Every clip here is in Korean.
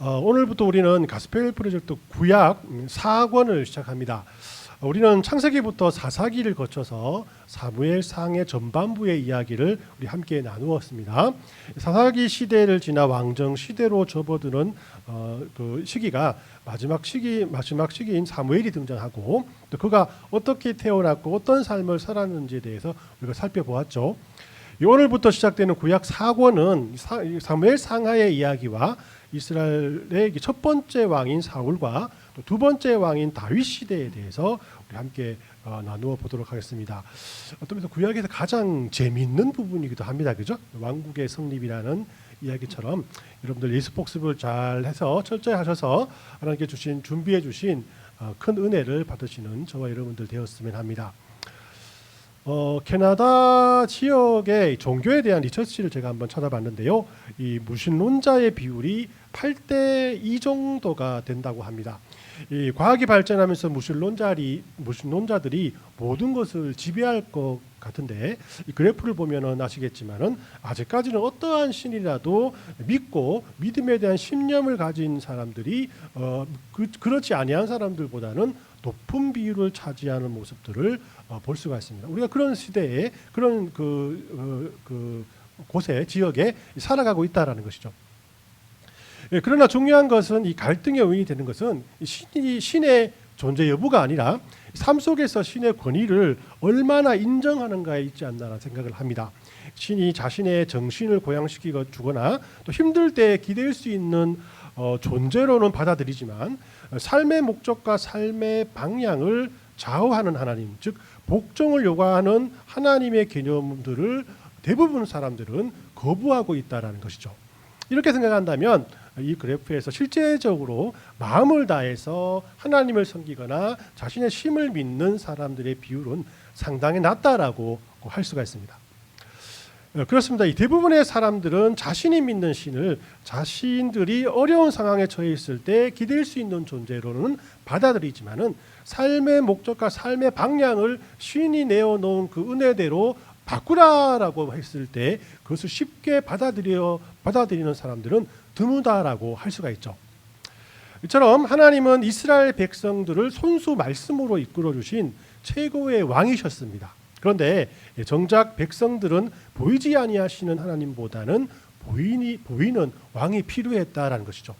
오늘부터 우리는 가스펠 프로젝트 구약 4권을 시작합니다. 우리는 창세기부터 사사기를 거쳐서 사무엘상의 전반부의 이야기를 우리 함께 나누었습니다. 사사기 시대를 지나 왕정 시대로 접어드는 그 시기가 마지막 시기인 사무엘이 등장하고, 또 그가 어떻게 태어났고 어떤 삶을 살았는지에 대해서 우리가 살펴보았죠. 오늘부터 시작되는 구약 4권은 사무엘 상하의 이야기와 이스라엘의 첫 번째 왕인 사울과 또 두 번째 왕인 다윗 시대에 대해서 우리 함께 나누어 보도록 하겠습니다. 어떤 면에서 구약에서 가장 재미있는 부분이기도 합니다. 그죠? 왕국의 성립이라는 이야기처럼 여러분들 예수 복습을 잘 해서 철저히 하셔서 하나님께 준비해 주신 큰 은혜를 받으시는 저와 여러분들 되었으면 합니다. 캐나다 지역의 종교에 대한 리서치를 제가 한번 찾아봤는데요. 이 무신론자의 비율이 8대2 정도가 된다고 합니다. 이 과학이 발전하면서 무신론자들이 모든 것을 지배할 것 같은데, 이 그래프를 보면은 아시겠지만은 아직까지는 어떠한 신이라도 믿고 믿음에 대한 신념을 가진 사람들이 그렇지 아니한 사람들보다는 높은 비율을 차지하는 모습들을 볼 수가 있습니다. 우리가 그런 시대에 그런 곳에 지역에 살아가고 있다라는 것이죠. 그러나 중요한 것은 이 갈등의 원인이 되는 것은 신의 존재 여부가 아니라 삶 속에서 신의 권위를 얼마나 인정하는가에 있지 않나라는 생각을 합니다. 신이 자신의 정신을 고양시키고 주거나 또 힘들 때 기댈 수 있는 존재로는 받아들이지만, 삶의 목적과 삶의 방향을 좌우하는 하나님, 즉 복종을 요구하는 하나님의 개념들을 대부분 사람들은 거부하고 있다는 것이죠. 이렇게 생각한다면 이 그래프에서 실제적으로 마음을 다해서 하나님을 섬기거나 자신의 힘을 믿는 사람들의 비율은 상당히 낮다라고 할 수가 있습니다. 그렇습니다. 이 대부분의 사람들은 자신이 믿는 신을 자신들이 어려운 상황에 처해 있을 때 기댈 수 있는 존재로는 받아들이지만은, 삶의 목적과 삶의 방향을 신이 내어놓은 그 은혜대로 바꾸라라고 했을 때 그것을 쉽게 받아들이는 사람들은 드무다라고 할 수가 있죠. 이처럼 하나님은 이스라엘 백성들을 손수 말씀으로 이끌어 주신 최고의 왕이셨습니다. 그런데 정작 백성들은 보이지 아니하시는 하나님보다는 보이는 왕이 필요했다라는 것이죠.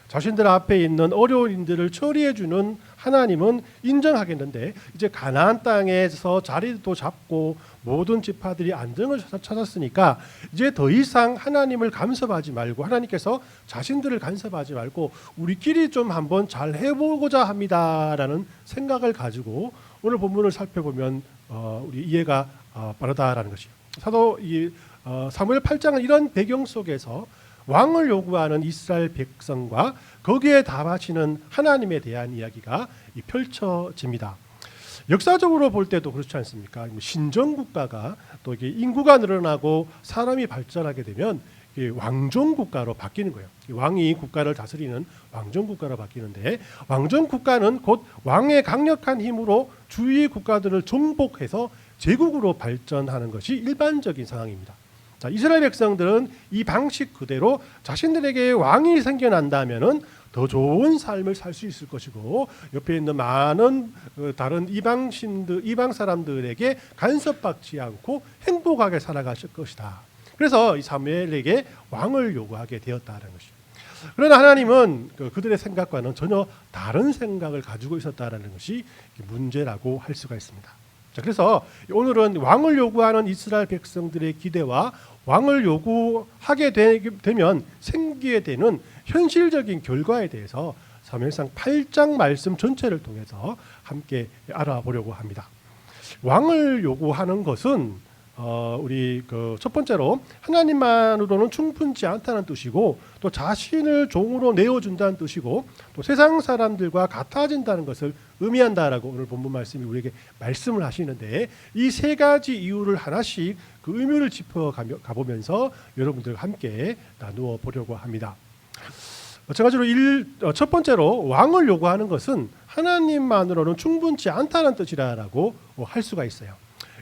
자신들 앞에 있는 어려운 일들을 처리해 주는 하나님은 인정하겠는데, 이제 가나안 땅에서 자리도 잡고 모든 지파들이 안정을 찾았으니까 이제 더 이상 하나님을 간섭하지 말고, 하나님께서 자신들을 간섭하지 말고 우리끼리 좀 한번 잘 해보고자 합니다라는 생각을 가지고 오늘 본문을 살펴보면 우리 이해가 빠르다라는 것이에요. 사도 사무엘 8장은 이런 배경 속에서 왕을 요구하는 이스라엘 백성과 거기에 답하시는 하나님에 대한 이야기가 펼쳐집니다. 역사적으로 볼 때도 그렇지 않습니까? 신정국가가 또 이게 인구가 늘어나고 사람이 발전하게 되면 왕정국가로 바뀌는 거예요. 왕이 국가를 다스리는 왕정국가로 바뀌는데, 왕정국가는 곧 왕의 강력한 힘으로 주위 국가들을 정복해서 제국으로 발전하는 것이 일반적인 상황입니다. 자, 이스라엘 백성들은 이 방식 그대로 자신들에게 왕이 생겨난다면은 더 좋은 삶을 살 수 있을 것이고, 옆에 있는 많은 다른 이방 사람들에게 간섭받지 않고 행복하게 살아가실 것이다. 그래서 이 사무엘에게 왕을 요구하게 되었다는 것이죠. 그러나 하나님은 그들의 생각과는 전혀 다른 생각을 가지고 있었다는 것이 문제라고 할 수가 있습니다. 자, 그래서 오늘은 왕을 요구하는 이스라엘 백성들의 기대와 왕을 요구하게 되면 생기게 되는 현실적인 결과에 대해서 사무엘상 8장 말씀 전체를 통해서 함께 알아보려고 합니다. 왕을 요구하는 것은 우리 첫 번째로 하나님만으로는 충분치 않다는 뜻이고, 또 자신을 종으로 내어준다는 뜻이고, 또 세상 사람들과 같아진다는 것을 의미한다라고 오늘 본문 말씀이 우리에게 말씀을 하시는데, 이 세 가지 이유를 하나씩 그 의미를 짚어 가보면서 여러분들과 함께 나누어 보려고 합니다. 마찬가지로 첫 번째로 왕을 요구하는 것은 하나님만으로는 충분치 않다는 뜻이라고 할 수가 있어요.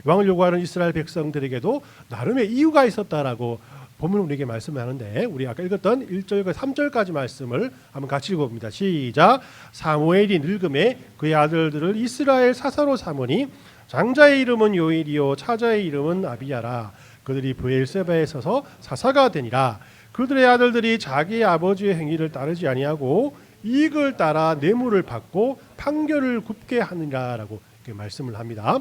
왕을 요구하는 이스라엘 백성들에게도 나름의 이유가 있었다라고 본문 우리에게 말씀하는데 우리 아까 읽었던 1절과 3절까지 말씀을 한번 같이 읽어봅니다. 시작. 사무엘이 늙음에 그의 아들들을 이스라엘 사사로 삼으니 장자의 이름은 요엘이요 차자의 이름은 아비야라. 그들이 브엘세바에 서서 사사가 되니라. 그들의 아들들이 자기 아버지의 행위를 따르지 아니하고 이익을 따라 뇌물을 받고 판결을 굽게 하느니라라고 이렇게 말씀을 합니다.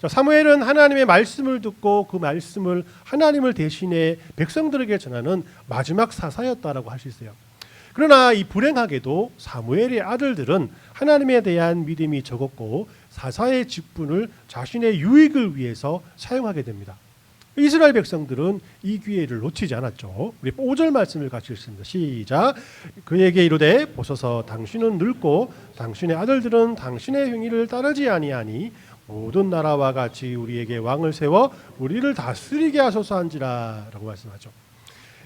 자, 사무엘은 하나님의 말씀을 듣고 그 말씀을 하나님을 대신해 백성들에게 전하는 마지막 사사였다라고 할 수 있어요. 그러나 이 불행하게도 사무엘의 아들들은 하나님에 대한 믿음이 적었고 사사의 직분을 자신의 유익을 위해서 사용하게 됩니다. 이스라엘 백성들은 이 기회를 놓치지 않았죠. 우리 5절 말씀을 같이 읽습니다. 시작. 그에게 이르되 보소서 당신은 늙고 당신의 아들들은 당신의 행위를 따르지 아니하니 모든 나라와 같이 우리에게 왕을 세워 우리를 다스리게 하소서 한지라라고 말씀하죠.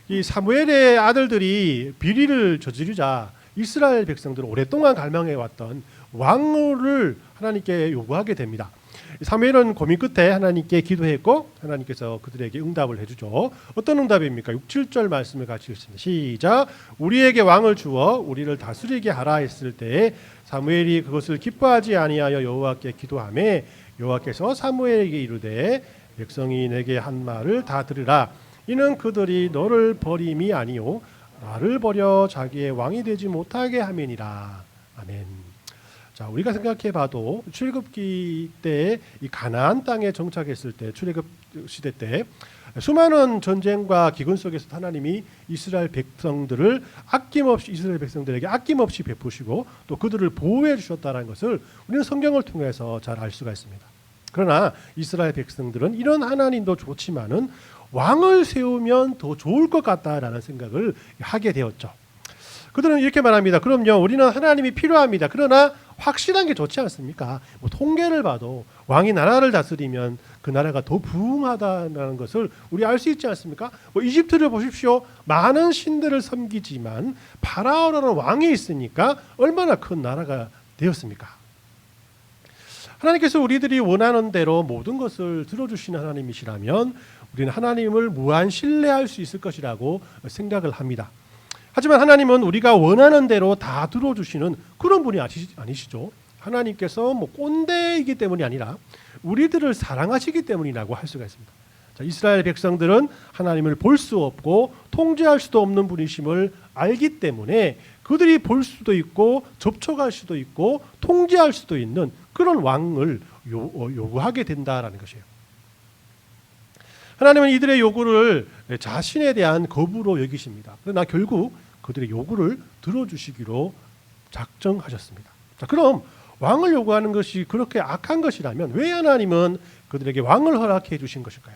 이 사무엘의 아들들이 비리를 저지르자 이스라엘 백성들은 오랫동안 갈망해 왔던 왕을 하나님께 요구하게 됩니다. 사무엘은 고민 끝에 하나님께 기도했고 하나님께서 그들에게 응답을 해주죠. 어떤 응답입니까? 6, 7절 말씀을 같이 읽습니다. 시작. 우리에게 왕을 주어 우리를 다스리게 하라 했을 때에 사무엘이 그것을 기뻐하지 아니하여 여호와께 기도하매 여호와께서 사무엘에게 이르되 백성이 내게 한 말을 다 들으라. 이는 그들이 너를 버림이 아니요 나를 버려 자기의 왕이 되지 못하게 함이니라. 아멘. 자, 우리가 생각해봐도 출애굽기 때 이 가나안 땅에 정착했을 때 출애굽 시대 때 수많은 전쟁과 기근 속에서 하나님이 이스라엘 백성들에게 아낌없이 베푸시고 또 그들을 보호해 주셨다는 것을 우리는 성경을 통해서 잘 알 수가 있습니다. 그러나 이스라엘 백성들은 이런 하나님도 좋지만은 왕을 세우면 더 좋을 것 같다라는 생각을 하게 되었죠. 그들은 이렇게 말합니다. 그럼요, 우리는 하나님이 필요합니다. 그러나 확실한 게 좋지 않습니까? 통계를 봐도 왕이 나라를 다스리면 그 나라가 더 부흥하다는 것을 우리 알 수 있지 않습니까? 이집트를 보십시오. 많은 신들을 섬기지만 파라오라는 왕이 있으니까 얼마나 큰 나라가 되었습니까? 하나님께서 우리들이 원하는 대로 모든 것을 들어주시는 하나님이시라면 우리는 하나님을 무한 신뢰할 수 있을 것이라고 생각을 합니다. 하지만 하나님은 우리가 원하는 대로 다 들어주시는 그런 분이 아니시죠. 하나님께서 꼰대이기 때문이 아니라 우리들을 사랑하시기 때문이라고 할 수가 있습니다. 자, 이스라엘 백성들은 하나님을 볼 수 없고 통제할 수도 없는 분이심을 알기 때문에 그들이 볼 수도 있고 접촉할 수도 있고 통제할 수도 있는 그런 왕을 요구하게 된다라는 것이에요. 하나님은 이들의 요구를 자신에 대한 거부로 여기십니다. 그러나 결국 그들의 요구를 들어주시기로 작정하셨습니다. 자, 그럼 왕을 요구하는 것이 그렇게 악한 것이라면 왜 하나님은 그들에게 왕을 허락해 주신 것일까요?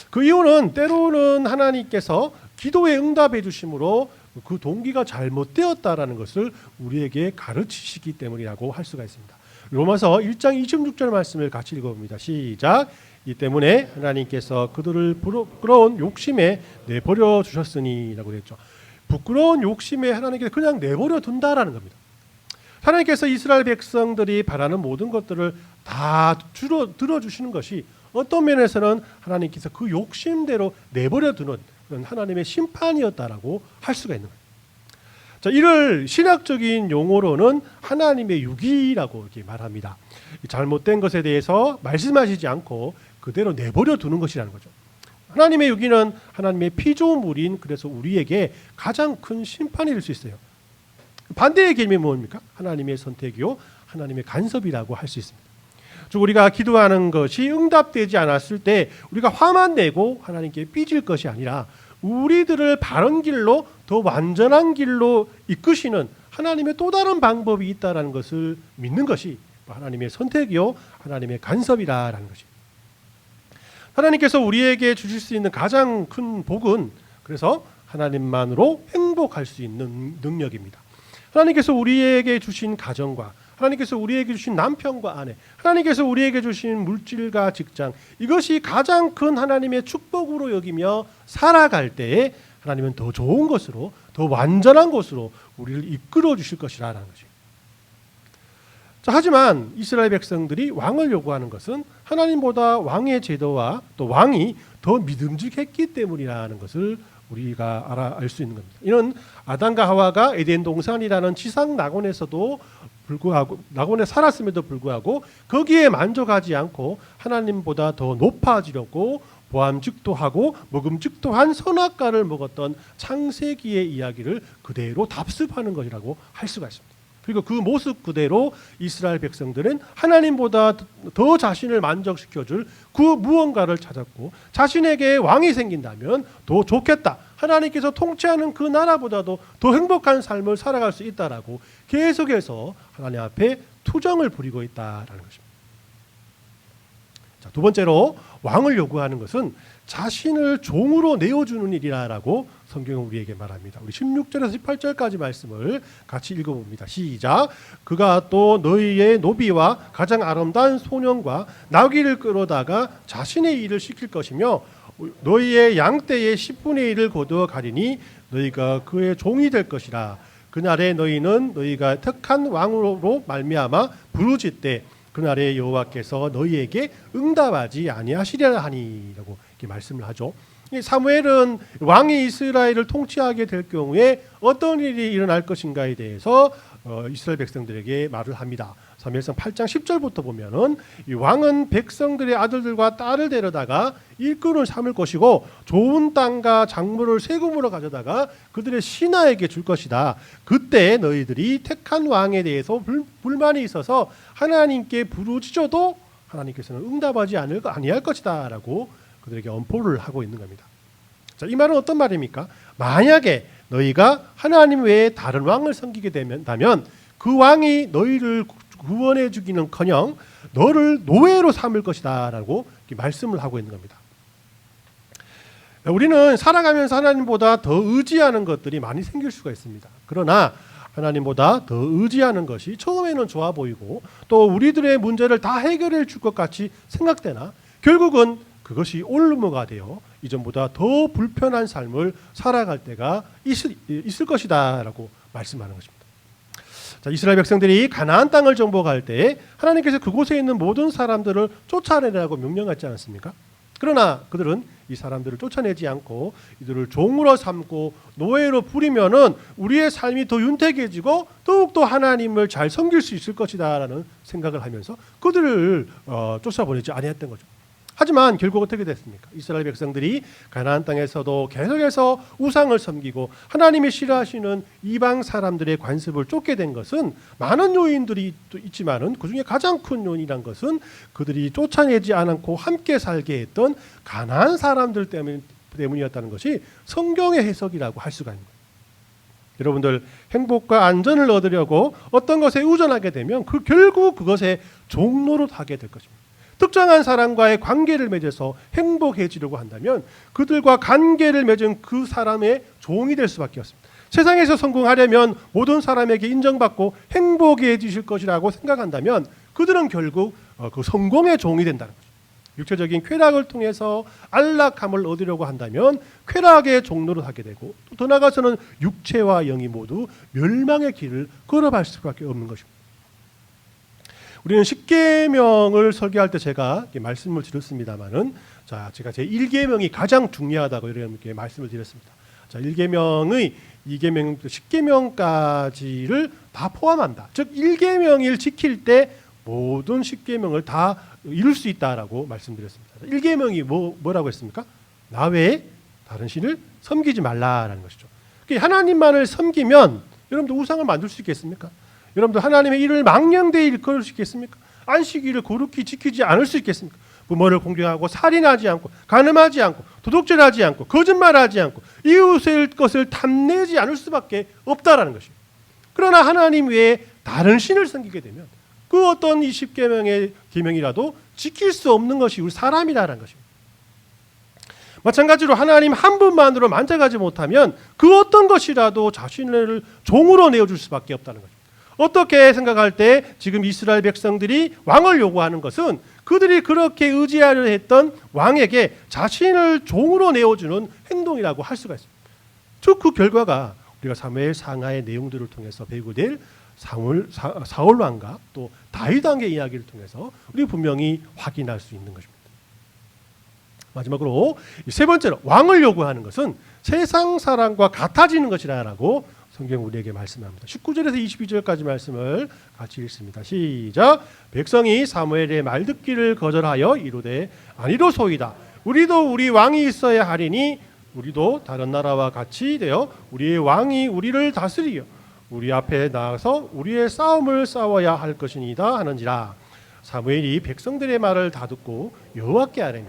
그 이유는 때로는 하나님께서 기도에 응답해 주심으로 그 동기가 잘못되었다라는 것을 우리에게 가르치시기 때문이라고 할 수가 있습니다. 로마서 1장 26절 말씀을 같이 읽어봅니다. 시작. 이 때문에 하나님께서 그들을 부끄러운 욕심에 내버려 주셨으니 라고 했죠. 부끄러운 욕심에 하나님께서 그냥 내버려 둔다라는 겁니다. 하나님께서 이스라엘 백성들이 바라는 모든 것들을 다 들어주시는 것이 어떤 면에서는 하나님께서 그 욕심대로 내버려 두는 그런 하나님의 심판이었다라고 할 수가 있는 거예요. 자, 이를 신학적인 용어로는 하나님의 유기라고 이렇게 말합니다. 잘못된 것에 대해서 말씀하시지 않고 그대로 내버려 두는 것이라는 거죠. 하나님의 유기는 하나님의 피조물인 그래서 우리에게 가장 큰 심판이 될 수 있어요. 반대의 개념이 뭡니까? 하나님의 선택이요 하나님의 간섭이라고 할 수 있습니다. 즉 우리가 기도하는 것이 응답되지 않았을 때 우리가 화만 내고 하나님께 삐질 것이 아니라 우리들을 바른 길로 더 완전한 길로 이끄시는 하나님의 또 다른 방법이 있다는 것을 믿는 것이 하나님의 선택이요 하나님의 간섭이라는 것입니다. 하나님께서 우리에게 주실 수 있는 가장 큰 복은 그래서 하나님만으로 행복할 수 있는 능력입니다. 하나님께서 우리에게 주신 가정과 하나님께서 우리에게 주신 남편과 아내, 하나님께서 우리에게 주신 물질과 직장, 이것이 가장 큰 하나님의 축복으로 여기며 살아갈 때에 하나님은 더 좋은 것으로 더 완전한 것으로 우리를 이끌어 주실 것이라는 것입니다. 자, 하지만 이스라엘 백성들이 왕을 요구하는 것은 하나님보다 왕의 제도와 또 왕이 더 믿음직했기 때문이라는 것을 우리가 알 수 있는 겁니다. 이는 아담과 하와가 에덴 동산이라는 지상 낙원에서도 불구하고 낙원에 살았음에도 불구하고 거기에 만족하지 않고 하나님보다 더 높아지려고 보암직도 하고 먹음직도 한 선악과를 먹었던 창세기의 이야기를 그대로 답습하는 것이라고 할 수가 있습니다. 그리고 그 모습 그대로 이스라엘 백성들은 하나님보다 더 자신을 만족시켜줄 그 무언가를 찾았고 자신에게 왕이 생긴다면 더 좋겠다. 하나님께서 통치하는 그 나라보다도 더 행복한 삶을 살아갈 수 있다라고 계속해서 하나님 앞에 투정을 부리고 있다라는 것입니다. 자, 두 번째로 왕을 요구하는 것은 자신을 종으로 내어주는 일이라고 성경은 우리에게 말합니다. 우리 16절에서 18절까지 말씀을 같이 읽어봅니다. 시작. 그가 또 너희의 노비와 가장 아름다운 소년과 나귀를 끌어다가 자신의 일을 시킬 것이며 너희의 양떼의 10분의 1을 거두어 가리니 너희가 그의 종이 될 것이라. 그날에 너희는 너희가 택한 왕으로 말미암아 부르짖되 그날에 여호와께서 너희에게 응답하지 아니하시리라 하니라고 이렇게 말씀을 하죠. 사무엘은 왕이 이스라엘을 통치하게 될 경우에 어떤 일이 일어날 것인가에 대해서 이스라엘 백성들에게 말을 합니다. 사무엘상 8장 10절부터 보면은 이 왕은 백성들의 아들들과 딸을 데려다가 일꾼을 삼을 것이고 좋은 땅과 작물을 세금으로 가져다가 그들의 신하에게 줄 것이다. 그때 너희들이 택한 왕에 대해서 불만이 있어서 하나님께 부르짖어도 하나님께서는 응답하지 아니할 것이다라고 그들에게 엄포를 하고 있는 겁니다. 자, 이 말은 어떤 말입니까? 만약에 너희가 하나님 외에 다른 왕을 섬기게 된다면 그 왕이 너희를 구원해 주기는커녕 너를 노예로 삼을 것이다라고 말씀을 하고 있는 겁니다. 우리는 살아가면서 하나님보다 더 의지하는 것들이 많이 생길 수가 있습니다. 그러나 하나님보다 더 의지하는 것이 처음에는 좋아 보이고 또 우리들의 문제를 다 해결해 줄 것 같이 생각되나 결국은 그것이 올무가 되어 이전보다 더 불편한 삶을 살아갈 때가 있을 것이다라고 말씀하는 것입니다. 자, 이스라엘 백성들이 가나안 땅을 정복할 때 하나님께서 그곳에 있는 모든 사람들을 쫓아내라고 명령하지 않았습니까? 그러나 그들은 이 사람들을 쫓아내지 않고 이들을 종으로 삼고 노예로 부리면은 우리의 삶이 더 윤택해지고 더욱더 하나님을 잘 섬길 수 있을 것이다라는 생각을 하면서 그들을 쫓아보내지 아니했던 거죠. 하지만 결국 어떻게 됐습니까? 이스라엘 백성들이 가나안 땅에서도 계속해서 우상을 섬기고 하나님이 싫어하시는 이방 사람들의 관습을 쫓게 된 것은 많은 요인들이 있지만은 그중에 가장 큰 요인이란 것은 그들이 쫓아내지 않고 함께 살게 했던 가나안 사람들 때문이었다는 것이 성경의 해석이라고 할 수가 있는 거예요. 여러분들 행복과 안전을 얻으려고 어떤 것에 의존하게 되면 결국 그것에 종노릇하게 될 것입니다. 특정한 사람과의 관계를 맺어서 행복해지려고 한다면 그들과 관계를 맺은 그 사람의 종이 될 수밖에 없습니다. 세상에서 성공하려면 모든 사람에게 인정받고 행복해지실 것이라고 생각한다면 그들은 결국 그 성공의 종이 된다는 거죠. 육체적인 쾌락을 통해서 안락함을 얻으려고 한다면 쾌락의 종로를 하게 되고 더 나아가서는 육체와 영이 모두 멸망의 길을 걸어갈 수밖에 없는 것입니다. 우리는 십계명을 설교할 때 제가 말씀을 드렸습니다만은 제가 제 1계명이 가장 중요하다고 이렇게 말씀을 드렸습니다. 1계명의 2계명, 10계명까지를 다 포함한다. 즉 1계명을 지킬 때 모든 10계명을 다 이룰 수 있다라고 말씀드렸습니다. 1계명이 뭐라고 했습니까? 나 외에 다른 신을 섬기지 말라라는 것이죠. 하나님만을 섬기면 여러분들 우상을 만들 수 있겠습니까? 여러분들 하나님의 일을 망령되이 일컬을 수 있겠습니까? 안식일을 거룩히 지키지 않을 수 있겠습니까? 부모를 공경하고 살인하지 않고 간음하지 않고 도둑질하지 않고 거짓말하지 않고 이웃의 것을 탐내지 않을 수밖에 없다라는 것이에요. 그러나 하나님 외에 다른 신을 섬기게 되면 그 어떤 20계명의 계명이라도 지킬 수 없는 것이 우리 사람이라는 것입니다. 마찬가지로 하나님 한 분만으로 만족하지 못하면 그 어떤 것이라도 자신을 종으로 내어줄 수밖에 없다는 것입니다. 어떻게 생각할 때 지금 이스라엘 백성들이 왕을 요구하는 것은 그들이 그렇게 의지하려 했던 왕에게 자신을 종으로 내어주는 행동이라고 할 수가 있습니다. 즉 그 결과가 우리가 사무엘 상하의 내용들을 통해서 배우게 될 사울 왕과 또 다윗 왕의 이야기를 통해서 우리 분명히 확인할 수 있는 것입니다. 마지막으로 세 번째로 왕을 요구하는 것은 세상 사람과 같아지는 것이라고 성경 우리에게 말씀합니다. 19절에서 22절까지 말씀을 같이 읽습니다. 시작. 백성이 사무엘의 말 듣기를 거절하여 이르되 아니로소이다. 우리도 우리 왕이 있어야 하리니 우리도 다른 나라와 같이 되어 우리의 왕이 우리를 다스리여 우리 앞에 나가서 우리의 싸움을 싸워야 할 것이니이다 하는지라. 사무엘이 백성들의 말을 다 듣고 여호와께 아뢰니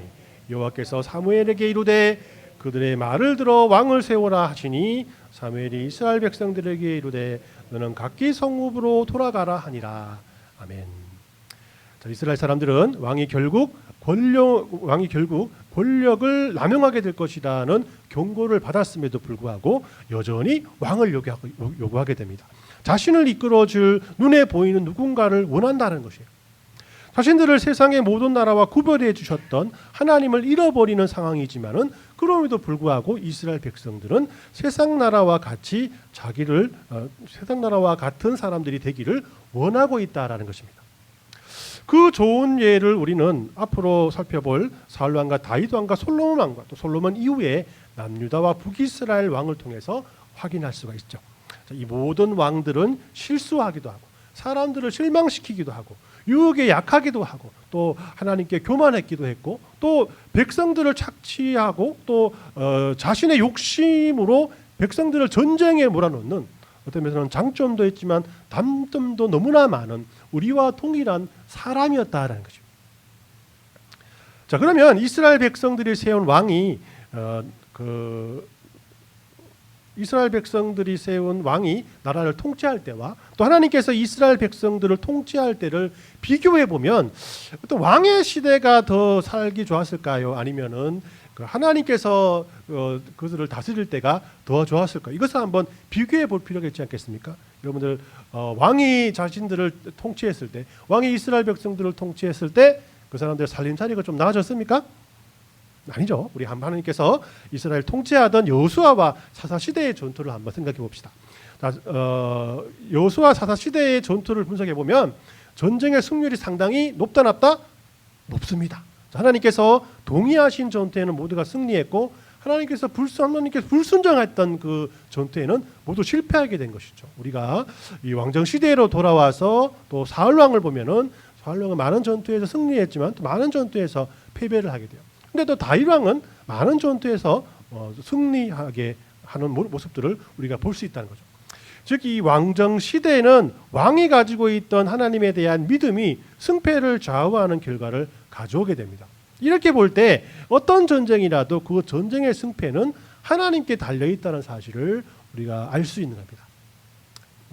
여호와께서 사무엘에게 이르되 그들의 말을 들어 왕을 세우라 하시니 사무엘이 이스라엘 백성들에게 이르되 너는 각기 성읍으로 돌아가라 하니라. 아멘. 자, 이스라엘 사람들은 왕이 결국 권력을 남용하게 될 것이라는 경고를 받았음에도 불구하고 여전히 왕을 요구하게 됩니다. 자신을 이끌어줄 눈에 보이는 누군가를 원한다는 것이에요. 자신들을 세상의 모든 나라와 구별해 주셨던 하나님을 잃어버리는 상황이지만은 그럼에도 불구하고 이스라엘 백성들은 세상 나라와 같이 세상 나라와 같은 사람들이 되기를 원하고 있다라는 것입니다. 그 좋은 예를 우리는 앞으로 살펴볼 사울 왕과 다윗 왕과 솔로몬 왕과 또 솔로몬 이후에 남유다와 북이스라엘 왕을 통해서 확인할 수가 있죠. 이 모든 왕들은 실수하기도 하고 사람들을 실망시키기도 하고 유혹에 약하기도 하고 또 하나님께 교만했기도 했고 또 백성들을 착취하고 또 자신의 욕심으로 백성들을 전쟁에 몰아넣는 어떤 면에서는 장점도 있지만 단점도 너무나 많은 우리와 동일한 사람이었다라는 거죠. 자, 그러면 이스라엘 백성들이 세운 왕이 나라를 통치할 때와 또 하나님께서 이스라엘 백성들을 통치할 때를 비교해 보면 어떤 왕의 시대가 더 살기 좋았을까요? 아니면은 하나님께서 그들을 다스릴 때가 더 좋았을까요? 이것을 한번 비교해 볼 필요가 있지 않겠습니까? 여러분들 왕이 자신들을 통치했을 때, 왕이 이스라엘 백성들을 통치했을 때 그 사람들의 살림살이가 좀 나아졌습니까? 아니죠. 우리 하나님께서 이스라엘 통치하던 여호수아와 사사 시대의 전투를 한번 생각해 봅시다. 여호수아 사사 시대의 전투를 분석해 보면 전쟁의 승률이 상당히 높다 낮다? 높습니다. 하나님께서 동의하신 전투에는 모두가 승리했고 하나님께서 불순종했던 그 전투에는 모두 실패하게 된 것이죠. 우리가 이 왕정 시대로 돌아와서 또 사울 왕을 보면은 사울 왕은 많은 전투에서 승리했지만 또 많은 전투에서 패배를 하게 돼요. 근데 또 다윗 왕은 많은 전투에서 승리하게 하는 모습들을 우리가 볼 수 있다는 거죠. 즉 이 왕정 시대에는 왕이 가지고 있던 하나님에 대한 믿음이 승패를 좌우하는 결과를 가져오게 됩니다. 이렇게 볼 때 어떤 전쟁이라도 그 전쟁의 승패는 하나님께 달려있다는 사실을 우리가 알 수 있는 겁니다.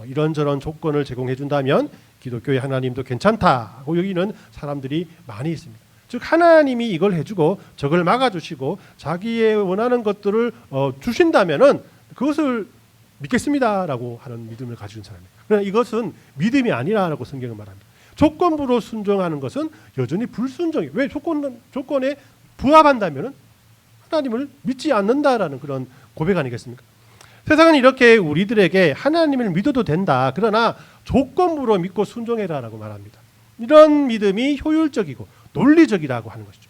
이런저런 조건을 제공해 준다면 기독교의 하나님도 괜찮다고 여기는 사람들이 많이 있습니다. 즉 하나님이 이걸 해주고 저걸 막아주시고 자기의 원하는 것들을 주신다면은 그것을 믿겠습니다라고 하는 믿음을 가지고 있는 사람이에요. 그러나 이것은 믿음이 아니라고 성경은 말합니다. 조건부로 순종하는 것은 여전히 불순종이에요. 왜 조건에 부합한다면은 하나님을 믿지 않는다라는 그런 고백 아니겠습니까? 세상은 이렇게 우리들에게 하나님을 믿어도 된다. 그러나 조건부로 믿고 순종해라라고 말합니다. 이런 믿음이 효율적이고 논리적이라고 하는 것이죠.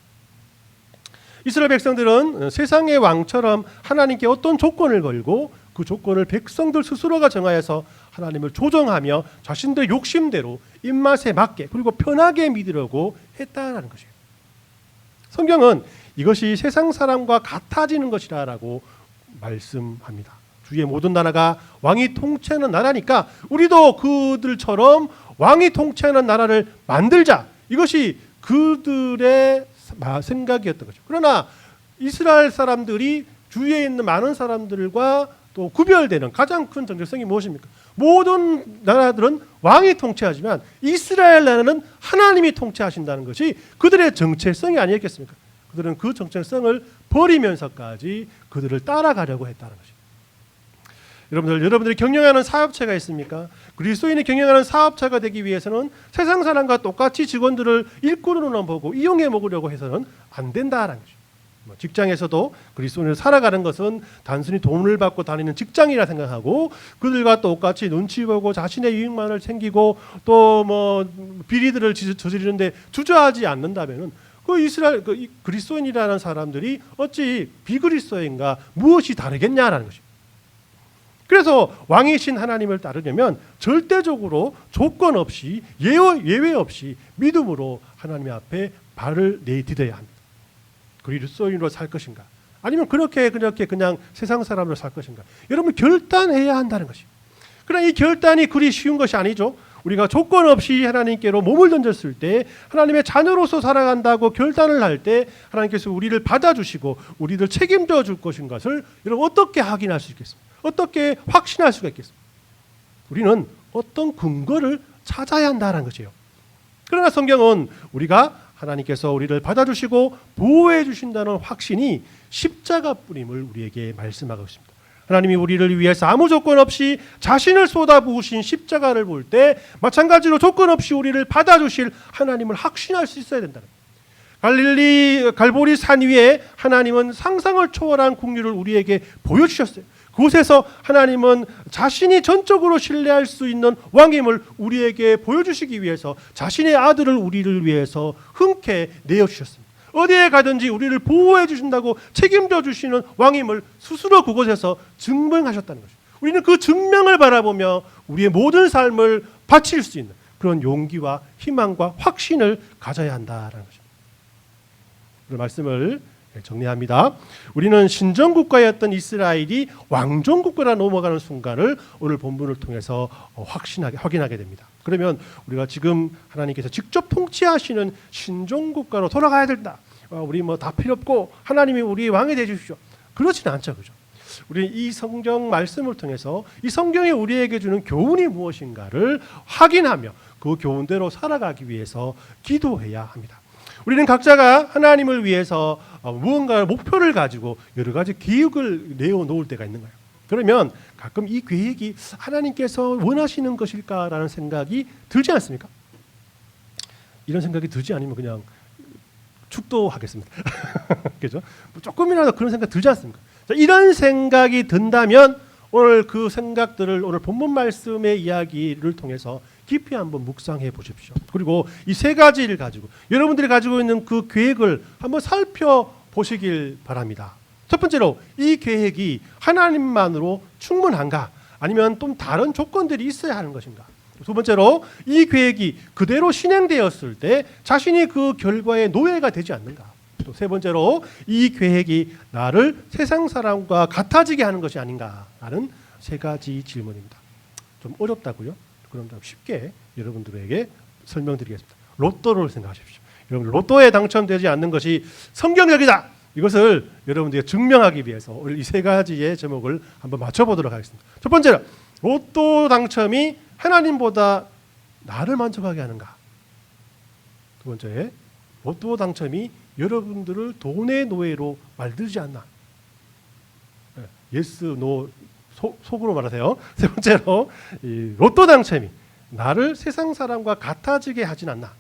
이스라엘 백성들은 세상의 왕처럼 하나님께 어떤 조건을 걸고 그 조건을 백성들 스스로가 정하여서 하나님을 조정하며 자신들의 욕심대로 입맛에 맞게 그리고 편하게 믿으려고 했다라는 것이에요. 성경은 이것이 세상 사람과 같아지는 것이라고 말씀합니다. 주위의 모든 나라가 왕이 통치하는 나라니까 우리도 그들처럼 왕이 통치하는 나라를 만들자. 이것이 그들의 생각이었던 거죠. 그러나 이스라엘 사람들이 주위에 있는 많은 사람들과 또 구별되는 가장 큰 정체성이 무엇입니까? 모든 나라들은 왕이 통치하지만 이스라엘 나라는 하나님이 통치하신다는 것이 그들의 정체성이 아니었겠습니까? 그들은 그 정체성을 버리면서까지 그들을 따라가려고 했다는 것입니다. 여러분들이 경영하는 사업체가 있습니까? 그리스도인이 경영하는 사업체가 되기 위해서는 세상 사람과 똑같이 직원들을 일꾼으로만 보고 이용해 먹으려고 해서는 안 된다라는 거죠. 직장에서도 그리스도인으로 살아가는 것은 단순히 돈을 받고 다니는 직장이라 생각하고 그들과 똑같이 눈치 보고 자신의 유익만을 챙기고 또 뭐 비리들을 저지르는데 주저하지 않는다면은 그 이스라엘 그리스도인이라는 사람들이 어찌 비그리스도인과 무엇이 다르겠냐라는 것입니다. 그래서 왕이신 하나님을 따르려면 절대적으로 조건 없이 예외 없이 믿음으로 하나님 앞에 발을 내디뎌야 합니다. 그리스도인으로 살 것인가? 아니면 그렇게 그냥 세상 사람으로 살 것인가? 여러분 결단해야 한다는 것입니다. 그러나 이 결단이 그리 쉬운 것이 아니죠. 우리가 조건 없이 하나님께로 몸을 던졌을 때 하나님의 자녀로서 살아간다고 결단을 할 때 하나님께서 우리를 받아주시고 우리를 책임져 줄 것인 것을 여러분 어떻게 확인할 수 있겠습니까? 어떻게 확신할 수가 있겠습니까? 우리는 어떤 근거를 찾아야 한다는 것이에요. 그러나 성경은 우리가 하나님께서 우리를 받아주시고 보호해 주신다는 확신이 십자가뿐임을 우리에게 말씀하고 있습니다. 하나님이 우리를 위해서 아무 조건 없이 자신을 쏟아부으신 십자가를 볼 때 마찬가지로 조건 없이 우리를 받아주실 하나님을 확신할 수 있어야 된다는 거예요. 갈보리 산 위에 하나님은 상상을 초월한 긍휼을 우리에게 보여주셨어요. 그곳에서 하나님은 자신이 전적으로 신뢰할 수 있는 왕임을 우리에게 보여주시기 위해서 자신의 아들을 우리를 위해서 흔쾌 내어주셨습니다. 어디에 가든지 우리를 보호해 주신다고 책임져 주시는 왕임을 스스로 그곳에서 증명하셨다는 것입니다. 우리는 그 증명을 바라보며 우리의 모든 삶을 바칠 수 있는 그런 용기와 희망과 확신을 가져야 한다는 것입니다. 그 말씀을 정리합니다. 우리는 신정국가였던 이스라엘이 왕정국가로 넘어가는 순간을 오늘 본문을 통해서 확인하게 됩니다. 그러면 우리가 지금 하나님께서 직접 통치하시는 신정국가로 돌아가야 된다. 우리 뭐 다 필요 없고 하나님이 우리 왕이 되어 주십시오. 그렇지는 않죠, 그죠? 우리는 이 성경 말씀을 통해서 이 성경이 우리에게 주는 교훈이 무엇인가를 확인하며 그 교훈대로 살아가기 위해서 기도해야 합니다. 우리는 각자가 하나님을 위해서 무언가 목표를 가지고 여러 가지 계획을 내어놓을 때가 있는 거예요. 그러면 가끔 이 계획이 하나님께서 원하시는 것일까라는 생각이 들지 않습니까? 이런 생각이 들지 않으면 그냥 축도하겠습니다. 그죠? 조금이라도 그런 생각 들지 않습니까? 자, 이런 생각이 든다면 오늘 그 생각들을 오늘 본문 말씀의 이야기를 통해서 깊이 한번 묵상해 보십시오. 그리고 이 세 가지를 가지고 여러분들이 가지고 있는 그 계획을 한번 살펴보시길 바랍니다. 첫 번째로 이 계획이 하나님만으로 충분한가? 아니면 또 다른 조건들이 있어야 하는 것인가? 두 번째로 이 계획이 그대로 실행되었을 때 자신이 그 결과의 노예가 되지 않는가? 또 세 번째로 이 계획이 나를 세상 사람과 같아지게 하는 것이 아닌가라는 세 가지 질문입니다. 좀 어렵다고요? 그럼 좀 쉽게 여러분들에게 설명드리겠습니다. 로또를 생각하십시오. 여러분 로또에 당첨되지 않는 것이 성경적이다. 이것을 여러분들이 증명하기 위해서 오늘 이 세 가지의 제목을 한번 맞춰보도록 하겠습니다. 첫 번째로 로또 당첨이 하나님보다 나를 만족하게 하는가? 두 번째, 로또 당첨이 여러분들을 돈의 노예로 만들지 않나? 예스, 노 속으로 말하세요. 세 번째로 이 로또 당첨이 나를 세상 사람과 같아지게 하진 않나?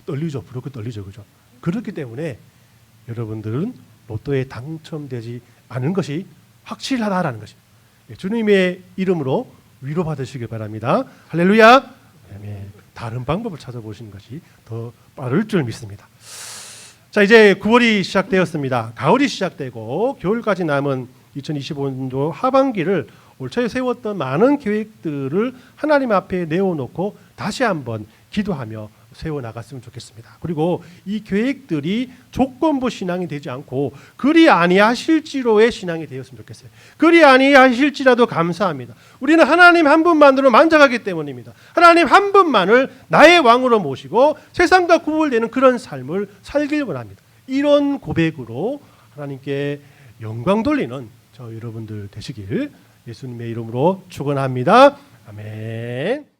떨리죠. 부럽게 떨리죠. 그죠? 그렇기 때문에 여러분들은 로또에 당첨되지 않은 것이 확실하다라는 것입니다. 주님의 이름으로 위로받으시길 바랍니다. 할렐루야. 다른 방법을 찾아보시는 것이 더 빠를 줄 믿습니다. 자, 이제 9월이 시작되었습니다. 가을이 시작되고 겨울까지 남은 2025년도 하반기를 올 초에 세웠던 많은 계획들을 하나님 앞에 내어놓고 다시 한번 기도하며 세워나갔으면 좋겠습니다. 그리고 이 계획들이 조건부 신앙이 되지 않고 그리 아니하실지로의 신앙이 되었으면 좋겠어요. 그리 아니하실지라도 감사합니다. 우리는 하나님 한 분만으로 만족하기 때문입니다. 하나님 한 분만을 나의 왕으로 모시고 세상과 구별되는 그런 삶을 살길 원합니다. 이런 고백으로 하나님께 영광 돌리는 저 여러분들 되시길 예수님의 이름으로 축원합니다. 아멘.